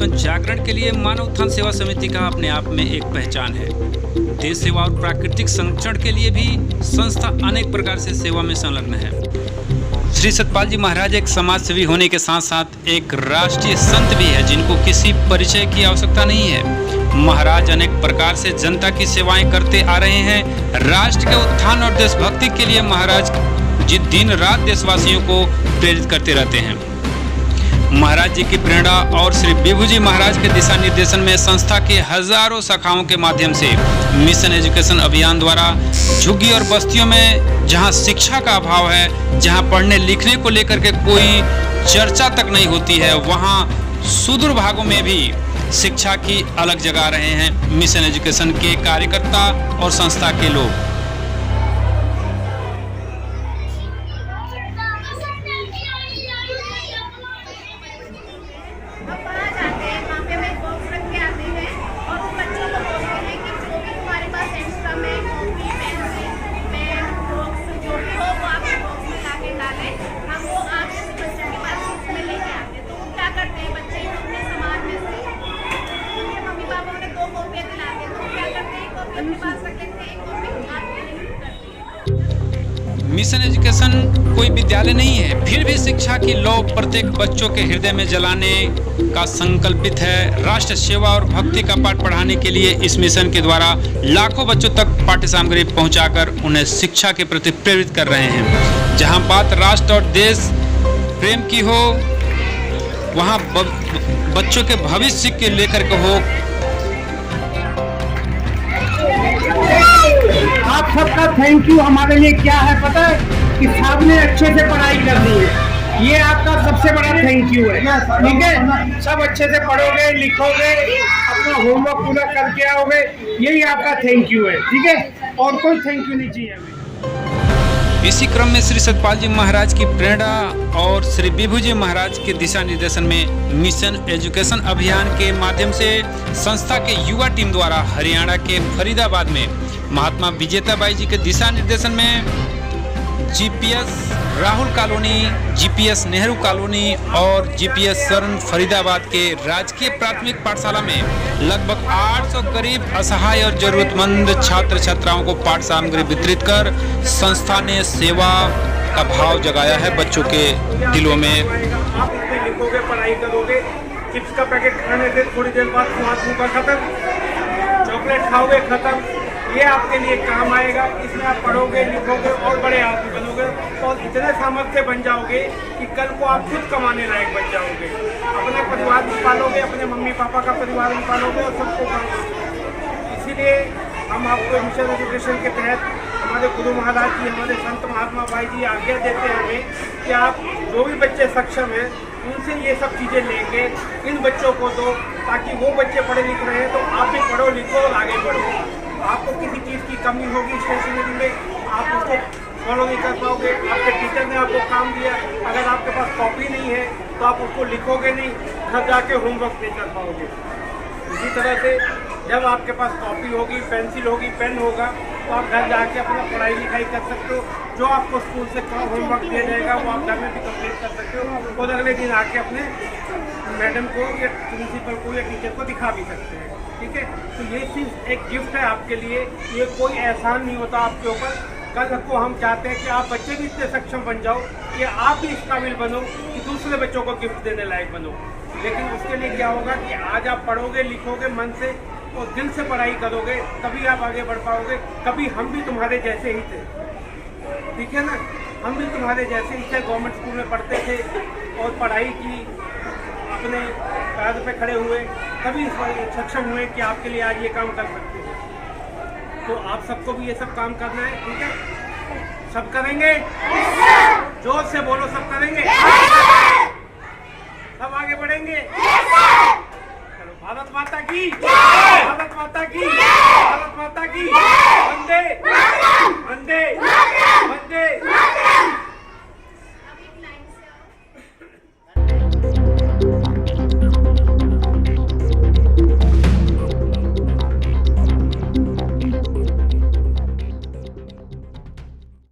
आत्म जागरण के लिए मानव उत्थान सेवा समिति का अपने आप में एक पहचान है। देश सेवा और प्राकृतिक संरक्षण के लिए भी संस्था अनेक प्रकार से सेवा में संलग्न है। श्री सतपाल जी महाराज एक समाज सेवी होने के साथ साथ एक राष्ट्रीय संत भी है, जिनको किसी परिचय की आवश्यकता नहीं है। महाराज अनेक प्रकार से जनता की सेवाएं करते आ रहे हैं। राष्ट्र के उत्थान और देशभक्ति के लिए महाराज जी दिन रात देशवासियों को प्रेरित करते रहते हैं। महाराज जी की प्रेरणा और श्री विभू जी महाराज के दिशा निर्देशन में संस्था के हजारों शाखाओं के माध्यम से मिशन एजुकेशन अभियान द्वारा झुग्गी और बस्तियों में जहां शिक्षा का अभाव है, जहां पढ़ने लिखने को लेकर के कोई चर्चा तक नहीं होती है, वहां सुदूर भागों में भी शिक्षा की अलग जगा रहे हैं मिशन एजुकेशन के कार्यकर्ता और संस्था के लोग। मिशन एजुकेशन कोई विद्यालय नहीं है, फिर भी शिक्षा की लौ प्रत्येक बच्चों के हृदय में जलाने का संकल्पित है। राष्ट्र सेवा और भक्ति का पाठ पढ़ाने के लिए इस मिशन के द्वारा लाखों बच्चों तक पाठ्य सामग्री पहुंचाकर उन्हें शिक्षा के प्रति प्रेरित कर रहे हैं। जहां बात राष्ट्र और देश प्रेम की हो, वहां बच्चों के भविष्य के लेकर के हो। आप सबका थैंक यू हमारे लिए क्या है पता है कि साहब ने अच्छे से पढ़ाई कर दी है। ये आपका सबसे बड़ा थैंक यू है। ठीक है, सब अच्छे से पढ़ोगे, लिखोगे, अपना होमवर्क पूरा करके आओगे, यही आपका थैंक यू है। ठीक है, और कोई थैंक यू नहीं चाहिए हमें। इसी क्रम में श्री सतपाल जी महाराज की प्रेरणा और श्री विभू जी महाराज के दिशा निर्देशन में मिशन एजुकेशन अभियान के माध्यम से संस्था के युवा टीम द्वारा हरियाणा के फरीदाबाद में महात्मा विजेताबाई जी के दिशा निर्देशन में GPS Rahul colony, GPS Nehru colony और जीपीएस शरण फरीदाबाद के राजकीय प्राथमिक पाठशाला में लगभग 800 करीब असहाय और जरूरतमंद छात्र छात्राओं को पाठ सामग्री वितरित कर संस्था ने सेवा का भाव जगाया है बच्चों के दिलों में। आप लिखोगे, पढ़ाई करोगे, चिप्स का पैकेट खाने से थोड़ी देर बाद स्वाद मुँह का खत्म, चॉकलेट खाओगे खत्म। ये आपके लिए काम आएगा। इसमें आप पढ़ोगे, लिखोगे और बड़े आदमी बनोगे और इतने सामर्थ्य बन जाओगे कि कल को आप खुद कमाने लायक बन जाओगे। अपने परिवार भी पालोगे, अपने मम्मी पापा का परिवार भी पालोगे और सबको पालोगे। इसीलिए हम आपको मिशन एजुकेशन के तहत हमारे गुरु महाराज जी, हमारे संत महात्मा भाई जी आज्ञा देते हैं हमें कि आप जो भी बच्चे सक्षम हैं उनसे ये सब चीज़ें लेंगे, इन बच्चों को दो, ताकि वो बच्चे पढ़े लिख रहे हैं तो आप भी पढ़ो लिखो और आगे बढ़ो। आपको किसी चीज़ की कमी होगी स्टेशनरी में, आप उसको फॉलो नहीं कर पाओगे। आपके टीचर ने आपको काम दिया, अगर आपके पास कॉपी नहीं है तो आप उसको लिखोगे नहीं, घर जाके होमवर्क नहीं कर पाओगे। इसी तरह से जब आपके पास कॉपी होगी, पेंसिल होगी, पेन होगा, तो आप घर जाके अपना पढ़ाई लिखाई कर सकते हो। जो आपको स्कूल से होमवर्क दिया जाएगा वो आप घर में भी कंप्लीट कर सकते हो और अगले दिन आके अपने मैडम को या प्रिंसिपल को या टीचर को दिखा भी सकते हैं। ठीक है, तो ये चीज़ एक गिफ्ट है आपके लिए, ये कोई एहसान नहीं होता आपके ऊपर। कल को हम चाहते हैं कि आप बच्चे भी इतने सक्षम बन जाओ कि आप भी इस काबिल बनो कि दूसरे बच्चों को गिफ्ट देने लायक बनो। लेकिन उसके लिए क्या होगा कि आज आप पढ़ोगे, लिखोगे मन से और दिल से पढ़ाई करोगे, तभी आप आगे बढ़ पाओगे। कभी हम भी तुम्हारे जैसे ही थे, ठीक है ना, हम भी तुम्हारे जैसे ही थे, गवर्नमेंट स्कूल में पढ़ते थे और पढ़ाई की, अपने पैर पे खड़े हुए, तभी सक्षम हुए कि आपके लिए आज ये काम कर सकते हैं। तो आप सबको भी ये सब काम करना है। ठीक है, सब करेंगे, जोर से बोलो, सब करेंगे, सब आगे बढ़ेंगे। चलो, भारत माता की, भारत माता की, भारत माता की।